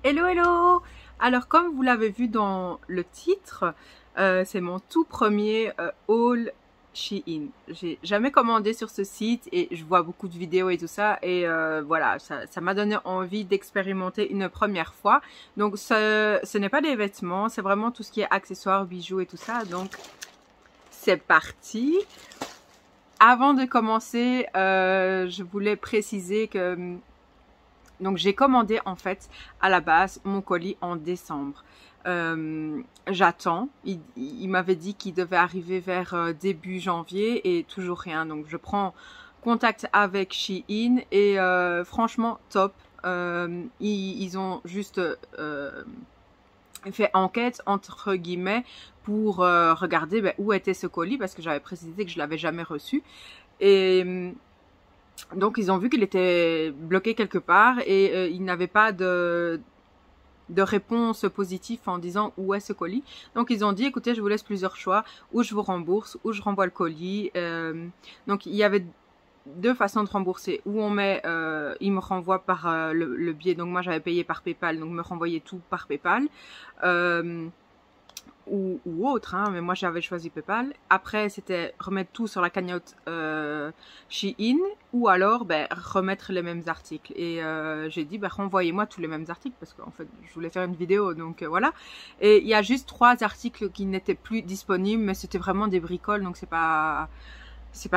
Hello hello! Alors comme vous l'avez vu dans le titre, c'est mon tout premier haul Shein. J'ai jamais commandé sur ce site et je vois beaucoup de vidéos et tout ça et voilà, ça m'a donné envie d'expérimenter une première fois. Donc ce n'est pas des vêtements, c'est vraiment tout ce qui est accessoires, bijoux et tout ça. Donc c'est parti! Avant de commencer, je voulais préciser que donc j'ai commandé en fait à la base mon colis en décembre. J'attends. Il m'avait dit qu'il devait arriver vers début janvier et toujours rien. Donc je prends contact avec Shein et franchement top. Ils ont juste fait enquête entre guillemets pour regarder où était ce colis parce que j'avais précisé que je l'avais jamais reçu. Et donc ils ont vu qu'il était bloqué quelque part et ils n'avaient pas de réponse positive en disant où est ce colis. Donc ils ont dit écoutez, je vous laisse plusieurs choix, ou je vous rembourse ou je renvoie le colis. Donc il y avait deux façons de rembourser, ou on met il me renvoie par le biais, donc moi j'avais payé par PayPal, donc me renvoyait tout par PayPal. Ou autre, hein, mais moi j'avais choisi PayPal. Après c'était remettre tout sur la cagnotte Shein, ou alors remettre les mêmes articles. Et j'ai dit renvoyez-moi tous les mêmes articles parce qu'en fait je voulais faire une vidéo, donc voilà. Et il y a juste 3 articles qui n'étaient plus disponibles, mais c'était vraiment des bricoles, donc c'est pas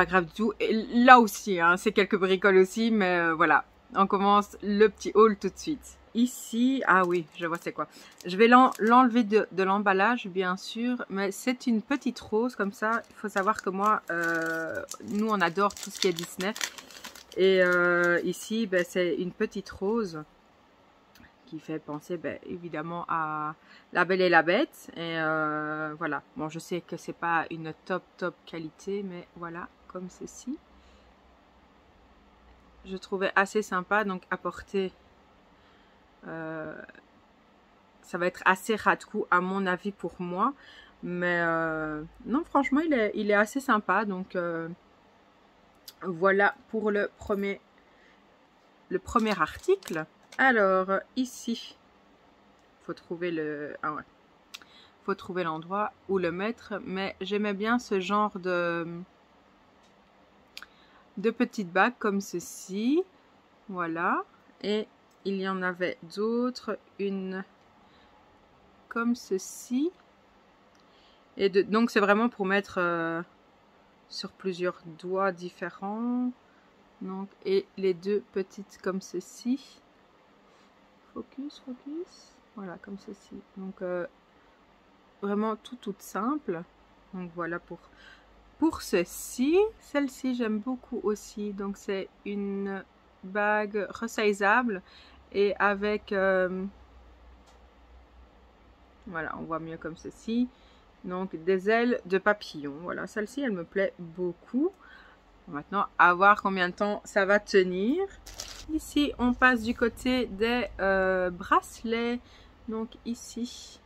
grave du tout. Et là aussi, hein, c'est quelques bricoles aussi, mais voilà. On commence le petit haul tout de suite. Ici, ah oui, je vois c'est quoi. Je vais l'enlever de l'emballage, bien sûr, mais c'est une petite rose comme ça. Il faut savoir que moi, nous, on adore tout ce qui est Disney. Et ici, c'est une petite rose qui fait penser évidemment à La Belle et la Bête. Et voilà. Bon, je sais que c'est pas une top qualité, mais voilà, comme ceci. Je trouvais assez sympa, donc à porter. Ça va être assez ras de cou à mon avis pour moi, mais non, franchement il est assez sympa. Donc voilà pour le premier article. Alors ici faut trouver faut trouver l'endroit où le mettre, mais j'aimais bien ce genre de petites bagues comme ceci, voilà. Et il y en avait d'autres, une comme ceci. Et donc c'est vraiment pour mettre sur plusieurs doigts différents. Donc, et les deux petites comme ceci. Focus. Voilà, comme ceci. Donc vraiment toute simple. Donc voilà pour ceci. Celle-ci j'aime beaucoup aussi. Donc c'est une bague ressaisable et avec voilà, on voit mieux comme ceci. Donc des ailes de papillon. Voilà, celle-ci elle me plaît beaucoup. Maintenant à voir combien de temps ça va tenir. Ici on passe du côté des bracelets. Donc ici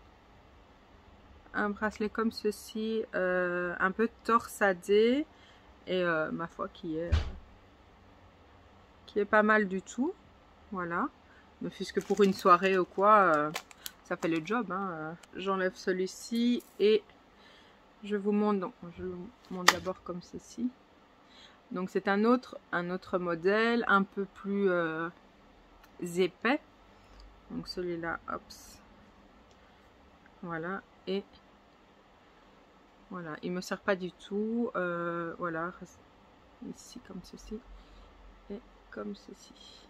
un bracelet comme ceci, un peu torsadé et ma foi qui est pas mal du tout. Voilà, ne fût-ce que pour une soirée ou quoi, ça fait le job, hein. J'enlève celui-ci et je vous montre. Donc je vous montre d'abord comme ceci. Donc c'est un autre modèle un peu plus épais. Donc celui-là, hop, voilà. Et voilà, il me sert pas du tout. Voilà, ici comme ceci et comme ceci.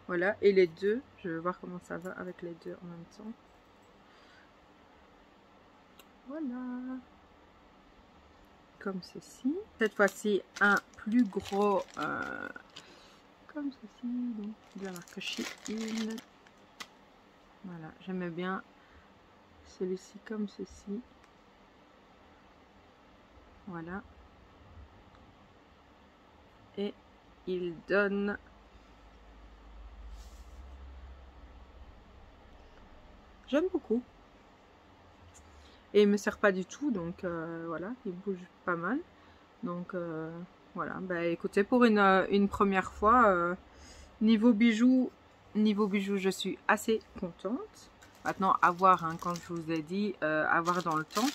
Voilà, et les deux, je vais voir comment ça va avec les deux en même temps. Voilà, comme ceci. Cette fois-ci, un plus gros, comme ceci, donc de la marque Shein. Voilà, j'aimais bien celui-ci comme ceci. Voilà. Et il donne j'aime beaucoup. Et il me sert pas du tout, donc voilà, il bouge pas mal. Donc voilà, écoutez, pour une première fois, niveau bijoux, niveau bijoux, je suis assez contente. Maintenant, à voir, hein, quand je vous ai dit, à voir dans le temps.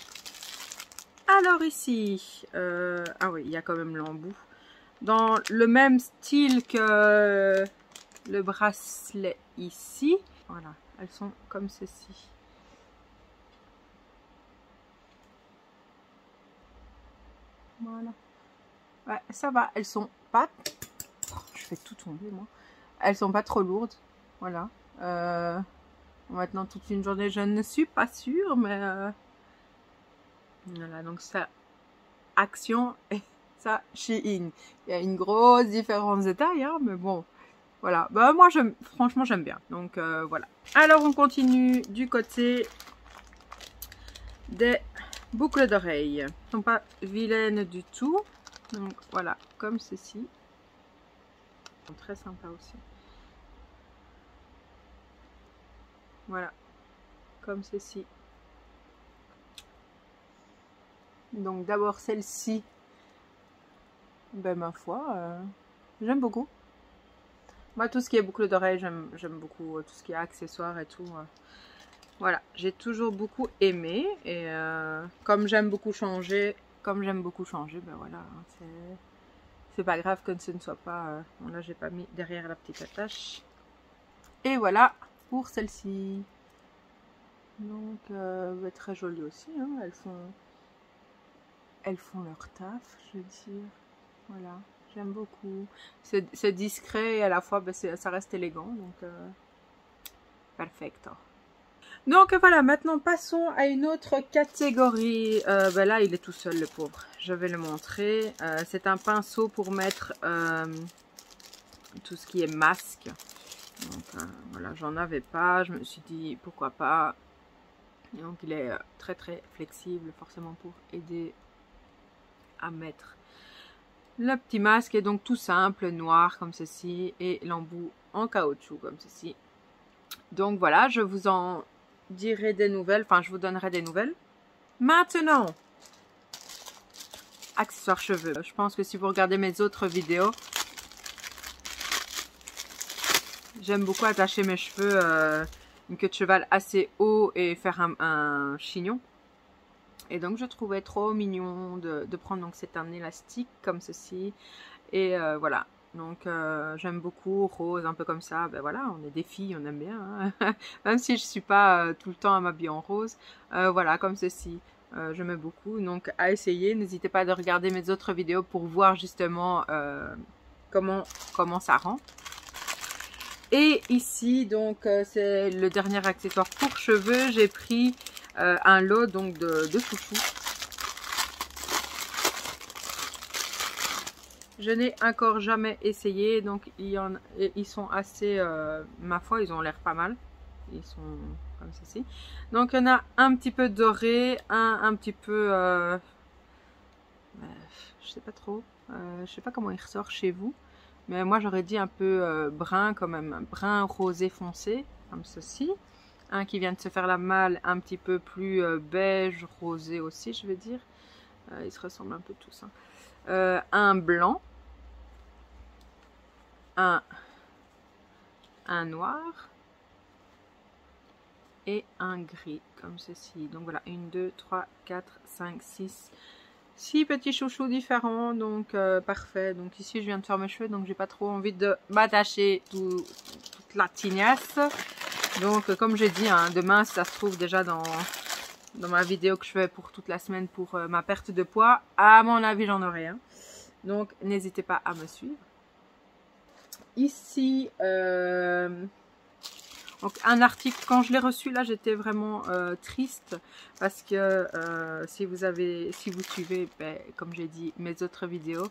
Alors ici, ah oui, il y a quand même l'embout. Dans le même style que le bracelet ici. Voilà, elles sont comme ceci. Voilà. Ouais, ça va, elles sont pas... Oh, je fais tout tomber, moi. Elles sont pas trop lourdes. Voilà. Maintenant, toute une journée, je ne suis pas sûre, mais... Voilà, donc ça, Action et ça, Shein. Il y a une grosse différence de taille, hein, mais bon... Voilà, bah moi franchement j'aime bien, donc voilà. Alors on continue du côté des boucles d'oreilles. Elles ne sont pas vilaines du tout, donc voilà, comme ceci. Elles sont très sympas aussi. Voilà, comme ceci. Donc d'abord celle-ci, ben ma foi, j'aime beaucoup. Moi tout ce qui est boucles d'oreilles, j'aime beaucoup tout ce qui est accessoires et tout. Voilà, j'ai toujours beaucoup aimé et comme j'aime beaucoup changer, ben voilà, hein, c'est pas grave que ce ne soit pas... bon là j'ai pas mis derrière la petite attache. Et voilà pour celle-ci. Donc bah, très jolie aussi, hein, elles font leur taf, je veux dire. Voilà, j'aime beaucoup. C'est discret et à la fois bah, ça reste élégant, donc perfecto. Donc voilà, maintenant passons à une autre catégorie. Ben là, il est tout seul, le pauvre. Je vais le montrer. C'est un pinceau pour mettre tout ce qui est masque. Donc voilà, j'en avais pas. Je me suis dit, pourquoi pas. Et donc il est très très flexible, forcément pour aider à mettre le petit masque. Et donc tout simple, noir comme ceci. Et l'embout en caoutchouc comme ceci. Donc voilà, je vous en... dirai des nouvelles, enfin je vous donnerai des nouvelles. Maintenant, accessoires cheveux. Je pense que si vous regardez mes autres vidéos, j'aime beaucoup attacher mes cheveux une queue de cheval assez haut et faire un chignon. Et donc je trouvais trop mignon de prendre, donc c'est un élastique comme ceci. Et voilà. Donc j'aime beaucoup, rose, un peu comme ça. Ben voilà, on est des filles, on aime bien. Hein. Même si je suis pas tout le temps à m'habiller en rose. Voilà, comme ceci. Je mets beaucoup. Donc à essayer. N'hésitez pas à regarder mes autres vidéos pour voir justement comment ça rend. Et ici, donc c'est le dernier accessoire pour cheveux. J'ai pris un lot donc de foufou. Je n'ai encore jamais essayé, donc ils sont assez, ma foi, ils ont l'air pas mal. Ils sont comme ceci. Donc il y en a un petit peu doré, un petit peu, je sais pas trop, je sais pas comment il ressort chez vous. Mais moi j'aurais dit un peu brun quand même, un brun rosé foncé, comme ceci. Un qui vient de se faire la malle, un petit peu plus beige rosé aussi, je veux dire. Ils se ressemblent un peu tous. Hein. Un blanc. Un noir et un gris comme ceci. Donc voilà, 1, 2, 3, 4, 5, 6 petits chouchous différents, donc parfait. Donc ici je viens de faire mes cheveux, donc j'ai pas trop envie de m'attacher toute la tignasse. Donc comme j'ai dit, hein, demain si ça se trouve déjà dans ma vidéo que je fais pour toute la semaine pour ma perte de poids, à mon avis j'en aurai un. Donc n'hésitez pas à me suivre. Ici, donc un article, quand je l'ai reçu là, j'étais vraiment triste parce que si vous suivez, ben, comme j'ai dit, mes autres vidéos,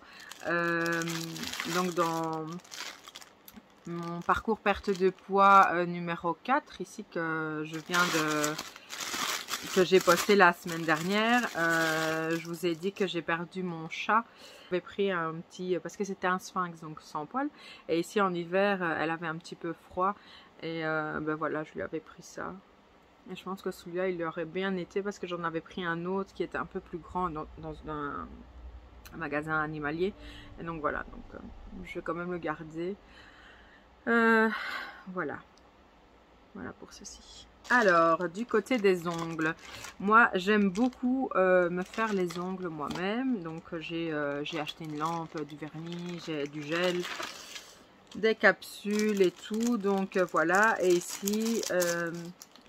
donc dans mon parcours perte de poids numéro 4, ici que j'ai posté la semaine dernière, je vous ai dit que j'ai perdu mon chat. J'avais pris un petit, parce que c'était un sphinx donc sans poil, et ici en hiver elle avait un petit peu froid et ben voilà, je lui avais pris ça. Et je pense que celui-là il aurait bien été parce que j'en avais pris un autre qui était un peu plus grand dans un magasin animalier, et donc voilà, donc je vais quand même le garder. Voilà. Voilà pour ceci. Alors, du côté des ongles, moi j'aime beaucoup me faire les ongles moi-même. Donc j'ai acheté une lampe, du vernis, j'ai du gel, des capsules et tout. Donc voilà, et ici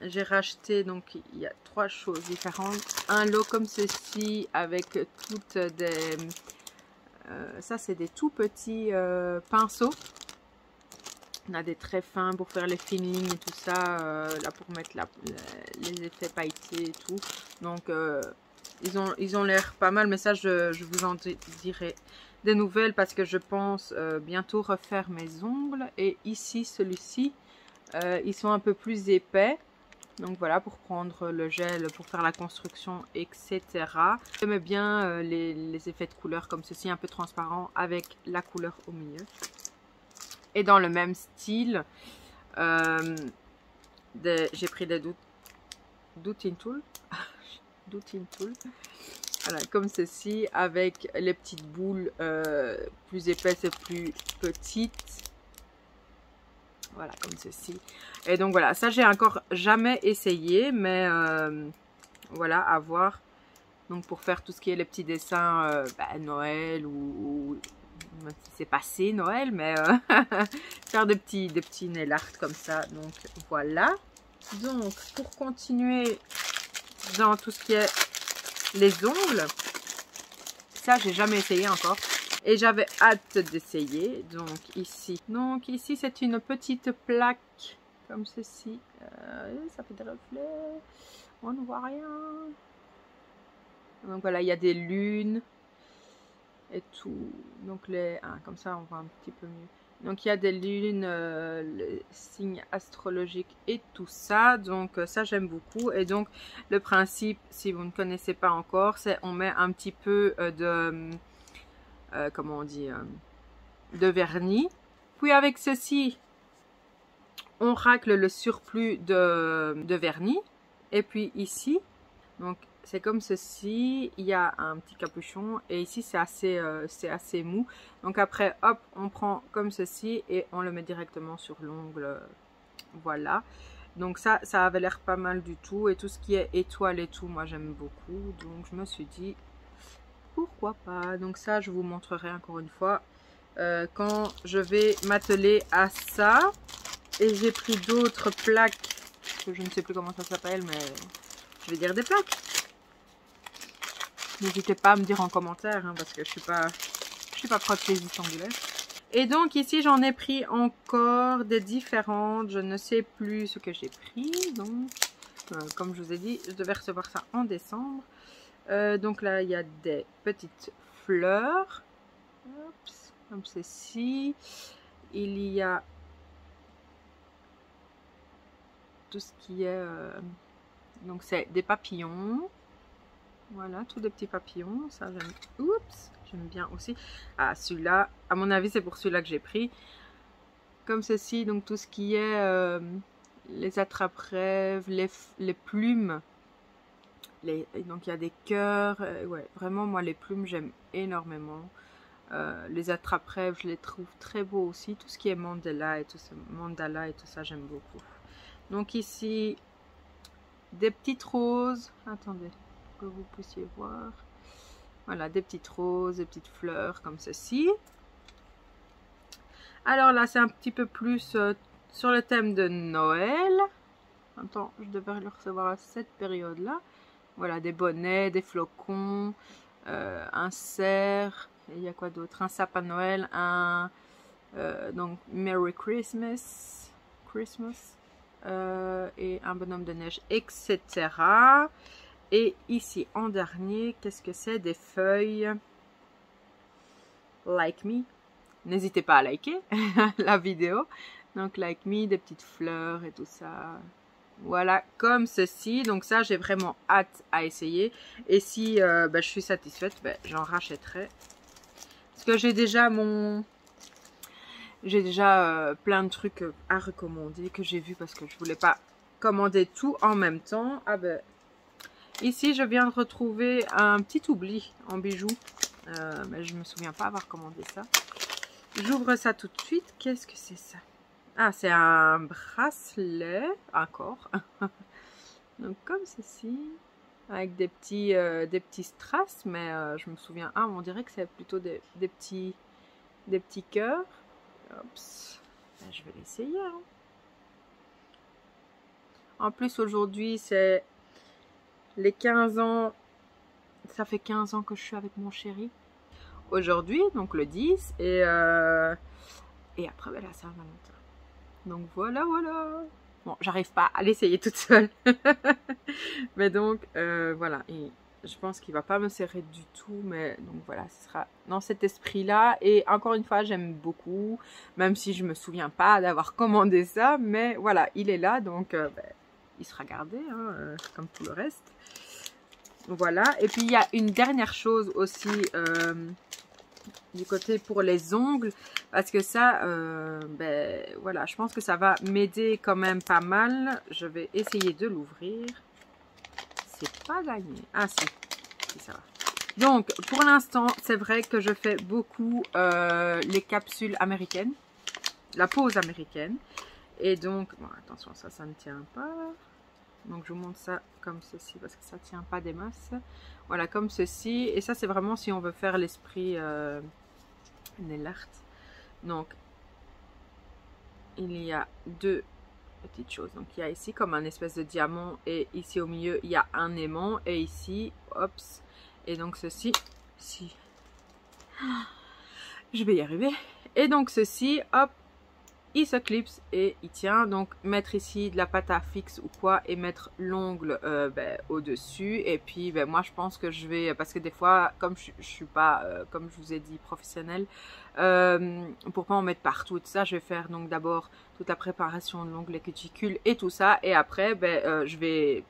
j'ai racheté, donc il y a 3 choses différentes. Un lot comme ceci avec toutes des... ça c'est des tout petits pinceaux. On a des très fins pour faire les fines lignes et tout ça, là pour mettre les effets pailletés et tout. Donc ils ont l'air pas mal, mais ça je vous en dirai des nouvelles parce que je pense bientôt refaire mes ongles. Et ici, celui-ci, ils sont un peu plus épais. Donc voilà, pour prendre le gel, pour faire la construction, etc. J'aime bien les effets de couleur comme ceci, un peu transparent avec la couleur au milieu. Et dans le même style, j'ai pris des Doutin Tool. Doutin Tool. Voilà, comme ceci, avec les petites boules plus épaisses et plus petites. Voilà, comme ceci. Et donc voilà, ça j'ai encore jamais essayé, mais voilà, à voir. Donc pour faire tout ce qui est les petits dessins Noël ou même si c'est passé Noël, mais faire des petits nail art comme ça. Donc voilà. Donc pour continuer dans tout ce qui est les ongles, ça j'ai jamais essayé encore et j'avais hâte d'essayer. Donc ici c'est une petite plaque comme ceci. Ça fait des reflets, on ne voit rien. Donc voilà, il y a des lunes et tout. Donc comme ça on voit un petit peu mieux. Donc il y a des lunes, les signes astrologiques et tout ça. Donc ça j'aime beaucoup. Et donc le principe, si vous ne connaissez pas encore, c'est on met un petit peu comment on dit, de vernis. Puis avec ceci, on racle le surplus de vernis. Et puis ici, donc c'est comme ceci, il y a un petit capuchon et ici c'est assez mou. Donc après, hop, on prend comme ceci et on le met directement sur l'ongle. Voilà. Donc ça avait l'air pas mal du tout. Et tout ce qui est étoile et tout, moi j'aime beaucoup. Donc je me suis dit, pourquoi pas. Donc ça, je vous montrerai encore une fois quand je vais m'atteler à ça. Et j'ai pris d'autres plaques, que je ne sais plus comment ça s'appelle, mais je vais dire des plaques. N'hésitez pas à me dire en commentaire, hein, parce que je suis pas prof de physique anglaise. Et donc ici, j'en ai pris encore des différentes. Je ne sais plus ce que j'ai pris. Donc, comme je vous ai dit, je devais recevoir ça en décembre. Donc là, il y a des petites fleurs. Oups, comme ceci. Il y a tout ce qui est... donc c'est des papillons. Voilà, tous des petits papillons. Ça, j'aime bien aussi. Ah, celui-là, à mon avis, c'est pour celui-là que j'ai pris. Comme ceci, donc tout ce qui est les attrape-rêves, les plumes. Donc il y a des cœurs. Ouais, vraiment, moi, les plumes, j'aime énormément. Les attrape-rêves, je les trouve très beaux aussi. Tout ce qui est mandala et tout ça, j'aime beaucoup. Donc ici, des petites roses. Attendez, que vous puissiez voir. Voilà, des petites roses, des petites fleurs comme ceci. Alors là, c'est un petit peu plus sur le thème de Noël. Attends, je devrais le recevoir à cette période-là. Voilà, des bonnets, des flocons, un cerf. Et il y a quoi d'autre? Un sapin de Noël, donc Merry Christmas. Et un bonhomme de neige, etc. Et ici en dernier, qu'est-ce que c'est? Des feuilles Like Me. N'hésitez pas à liker la vidéo. Donc Like Me, des petites fleurs et tout ça. Voilà, comme ceci. Donc ça, j'ai vraiment hâte à essayer. Et si je suis satisfaite, j'en rachèterai. Parce que j'ai déjà plein de trucs à recommander que j'ai vu parce que je voulais pas commander tout en même temps. Ah ici je viens de retrouver un petit oubli en bijoux, mais je me souviens pas avoir commandé ça. J'ouvre ça tout de suite. Qu'est-ce que c'est ça? Ah, c'est un bracelet, encore. Donc comme ceci, avec des petits strass, mais je me souviens, ah, on dirait que c'est plutôt des petits cœurs. Oups. Ben, je vais l'essayer. Hein. En plus, aujourd'hui, c'est les 15 ans. Ça fait 15 ans que je suis avec mon chéri. Aujourd'hui, donc le 10, et après, ben, la Saint-Valentin. Donc voilà, voilà. Bon, j'arrive pas à l'essayer toute seule. Mais donc, voilà. Et je pense qu'il va pas me serrer du tout. Mais donc voilà, ce sera dans cet esprit-là. Et encore une fois, j'aime beaucoup. Même si je me souviens pas d'avoir commandé ça. Mais voilà, il est là. Donc, ben, il sera gardé, hein, comme tout le reste. Voilà. Et puis, il y a une dernière chose aussi... du côté pour les ongles, parce que ça, ben voilà, je pense que ça va m'aider quand même pas mal. Je vais essayer de l'ouvrir. C'est pas gagné. Ah si, si ça va. Donc pour l'instant, c'est vrai que je fais beaucoup les capsules américaines, la pose américaine. Et donc, bon, attention, ça ne tient pas. Donc je vous montre ça comme ceci parce que ça tient pas des masses. Voilà, comme ceci. Et ça, c'est vraiment si on veut faire l'esprit nail art. Donc il y a deux petites choses. Donc il y a ici comme un espèce de diamant et ici au milieu il y a un aimant et ici, hop, et donc ceci, si je vais y arriver. Et donc ceci, hop, il se clipse et il tient. Donc mettre ici de la pâte à fixe ou quoi et mettre l'ongle ben, au dessus. Et puis ben, moi je pense que je vais, parce que des fois comme je suis pas comme je vous ai dit professionnelle, pour pas en mettre partout et tout ça, je vais faire donc d'abord toute la préparation de l'ongle, les cuticules et tout ça, et après ben, je vais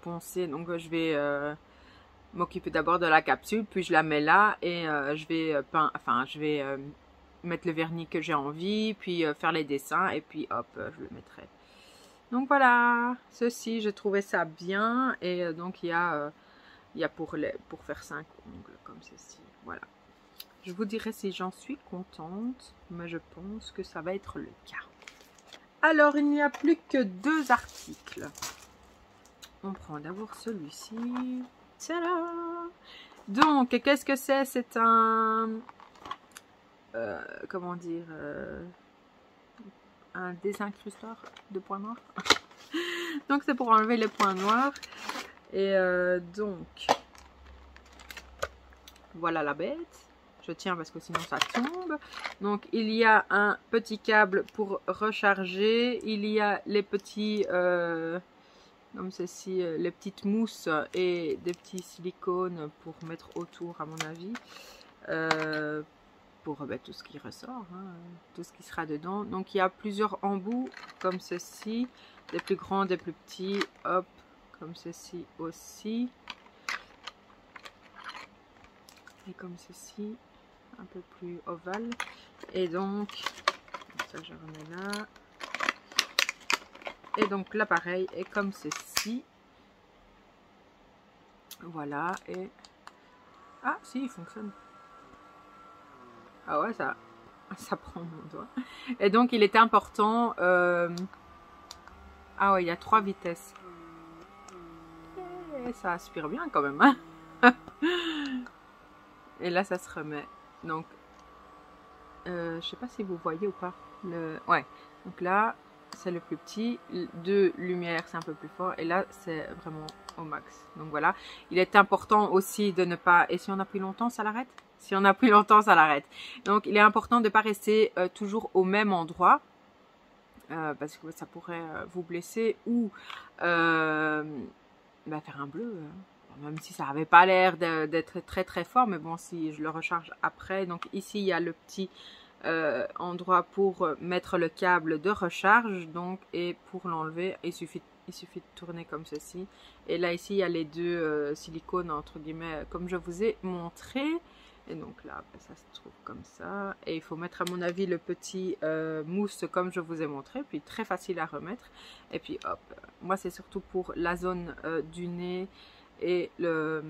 poncer. Donc je vais m'occuper d'abord de la capsule, puis je la mets là et je vais je vais mettre le vernis que j'ai envie, puis faire les dessins et puis hop, je le mettrai. Donc voilà, ceci, je trouvais ça bien et donc il y a pour faire 5 ongles comme ceci. Voilà. Je vous dirai si j'en suis contente, mais je pense que ça va être le cas. Alors, il n'y a plus que 2 articles. On prend d'abord celui-ci. Tadam! Donc, qu'est-ce que c'est? C'est un... comment dire, un désincrusteur de points noirs. Donc c'est pour enlever les points noirs. Et donc voilà la bête. Je tiens parce que sinon ça tombe. Donc il y a un petit câble pour recharger. Il y a les petits comme ceci, les petites mousses et des petits silicones pour mettre autour à mon avis. Pour ben, tout ce qui ressort, hein, tout ce qui sera dedans. Donc il y a plusieurs embouts comme ceci, des plus grands, des plus petits, hop, comme ceci aussi. Et comme ceci, un peu plus ovale. Et donc, ça je remets là. Et donc l'appareil est comme ceci. Voilà, et... Ah si, il fonctionne. Ah ouais, ça prend mon doigt. Et donc, il est important... Ah ouais, il y a 3 vitesses. Et ça aspire bien quand même. Hein. Et là, ça se remet. Donc, je sais pas si vous voyez ou pas. Ouais, donc là, c'est le plus petit. 2 lumières, c'est un peu plus fort. Et là, c'est vraiment au max. Donc voilà. Il est important aussi de ne pas... Et si on appuie longtemps, ça l'arrête? Si on appuie longtemps, ça l'arrête. Donc, il est important de ne pas rester toujours au même endroit. Parce que ça pourrait vous blesser ou faire un bleu. Même si ça n'avait pas l'air d'être très très fort. Mais bon, si je le recharge après. Donc ici, il y a le petit endroit pour mettre le câble de recharge. Donc, et pour l'enlever, il suffit de tourner comme ceci. Et là, ici, il y a les 2 silicones, entre guillemets, comme je vous ai montré. Et donc là, ça se trouve comme ça. Et il faut mettre, à mon avis, le petit mousse comme je vous ai montré. Puis très facile à remettre. Et puis hop. Moi, c'est surtout pour la zone du nez et le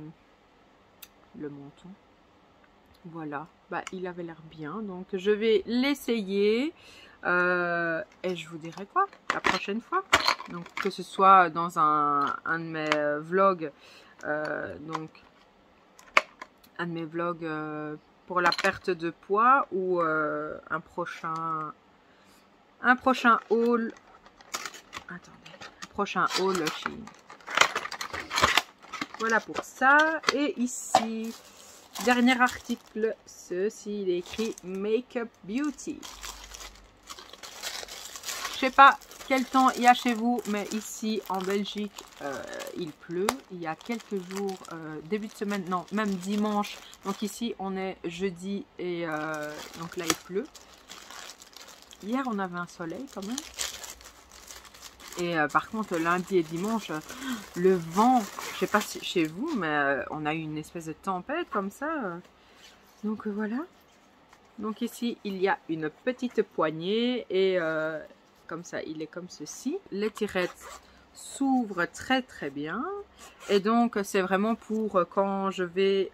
menton. Voilà. Bah, il avait l'air bien. Donc, je vais l'essayer. Et je vous dirai quoi la prochaine fois. Donc que ce soit dans un de mes vlogs, donc un de mes vlogs pour la perte de poids ou un prochain haul. Attendez, un prochain haul Shein. Voilà pour ça. Et ici, dernier article, ceci, il est écrit Make-up Beauty. Je sais pas quel temps il y a chez vous, mais ici en Belgique, il pleut. Il y a quelques jours, début de semaine, non, même dimanche. Donc ici, on est jeudi et donc là, il pleut. Hier, on avait un soleil quand même. Et par contre, lundi et dimanche, le vent, je sais pas si chez vous, mais on a eu une espèce de tempête comme ça. Donc voilà. Donc ici, il y a une petite poignée et comme ça, il est comme ceci. Les tirettes s'ouvrent très très bien. Et donc, c'est vraiment pour quand je vais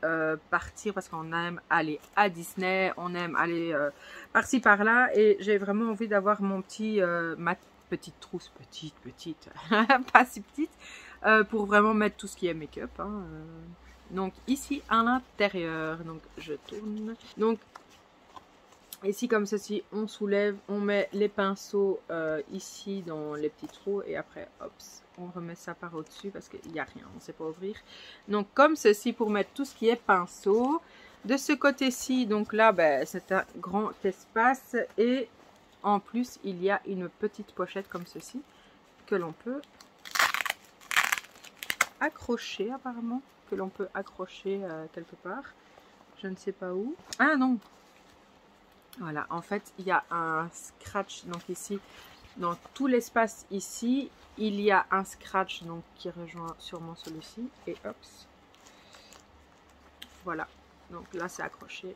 partir, parce qu'on aime aller à Disney, on aime aller par-ci par-là. Et j'ai vraiment envie d'avoir mon petit... ma petite trousse, petite, pas si petite, pour vraiment mettre tout ce qui est make-up. Hein, donc ici à l'intérieur, donc je tourne. Donc ici comme ceci, on soulève, on met les pinceaux ici dans les petits trous et après, hop, on remet ça par au-dessus parce qu'il n'y a rien, on ne sait pas ouvrir. Donc comme ceci pour mettre tout ce qui est pinceau. De ce côté-ci, donc là, ben, c'est un grand espace et en plus, il y a une petite pochette comme ceci que l'on peut accrocher apparemment, que l'on peut accrocher quelque part. Je ne sais pas où. Ah non! Voilà, en fait, il y a un scratch donc ici, dans tout l'espace ici, il y a un scratch donc qui rejoint sûrement celui-ci et hop. Voilà, donc là c'est accroché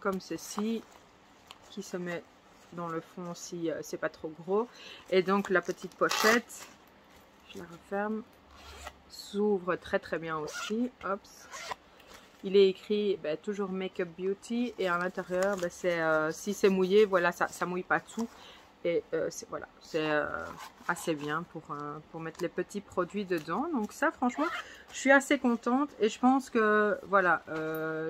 comme ceci, qui se met dans le fond si c'est pas trop gros. Et donc la petite pochette, je la referme, s'ouvre très très bien aussi. Hop. Il est écrit ben, toujours Make-up Beauty et à l'intérieur ben, c'est si c'est mouillé, voilà, ça mouille pas tout. Et voilà, c'est assez bien pour mettre les petits produits dedans. Donc ça franchement, je suis assez contente et je pense que voilà,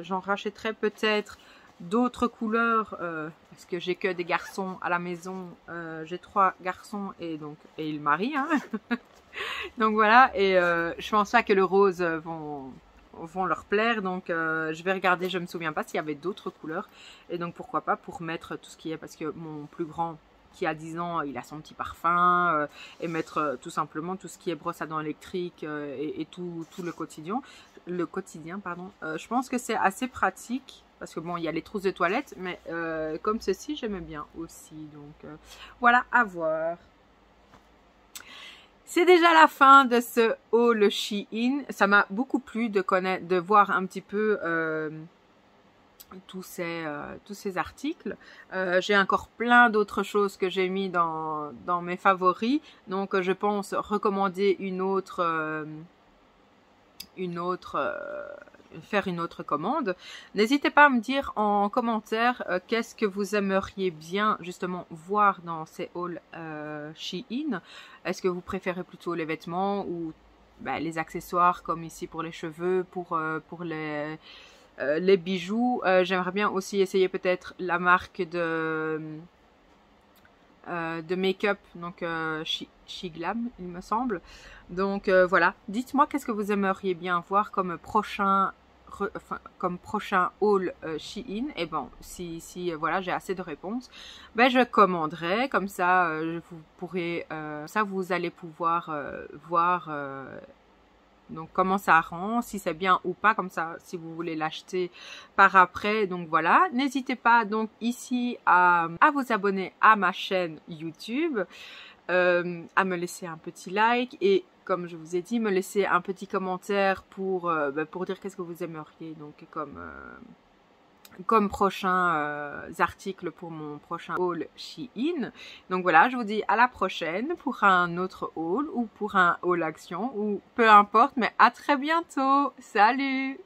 j'en rachèterai peut-être d'autres couleurs parce que j'ai que des garçons à la maison. J'ai 3 garçons et ils marient. Hein. Donc voilà, et je pense pas que le rose vont leur plaire. Donc je vais regarder, je me souviens pas s'il y avait d'autres couleurs. Et donc pourquoi pas pour mettre tout ce qui est, parce que mon plus grand qui a 10 ans, il a son petit parfum et mettre tout simplement tout ce qui est brosse à dents électrique et tout le quotidien. Pardon. Je pense que c'est assez pratique. Parce que bon, il y a les trousses de toilette, mais comme ceci, j'aime bien aussi. Donc voilà, à voir. C'est déjà la fin de ce haul Shein. Ça m'a beaucoup plu de voir un petit peu tous ces articles. J'ai encore plein d'autres choses que j'ai mis dans mes favoris. Donc je pense recommander faire une autre commande. N'hésitez pas à me dire en commentaire qu'est-ce que vous aimeriez bien justement voir dans ces hauls Shein. Est-ce que vous préférez plutôt les vêtements ou les accessoires comme ici pour les cheveux, pour les bijoux. J'aimerais bien aussi essayer peut-être la marque de make-up, donc Shiglam, il me semble. Donc voilà, dites-moi qu'est-ce que vous aimeriez bien voir comme prochain haul Shein. Et bon, si voilà, j'ai assez de réponses, je commanderai, comme ça vous pourrez ça vous allez pouvoir voir donc comment ça rend, si c'est bien ou pas, comme ça si vous voulez l'acheter par après. Donc voilà, n'hésitez pas donc ici à vous abonner à ma chaîne YouTube, à me laisser un petit like et comme je vous ai dit, me laisser un petit commentaire pour dire qu'est-ce que vous aimeriez donc comme prochains articles pour mon prochain haul Shein. Donc voilà, je vous dis à la prochaine pour un autre haul ou pour un haul action ou peu importe, mais à très bientôt. Salut!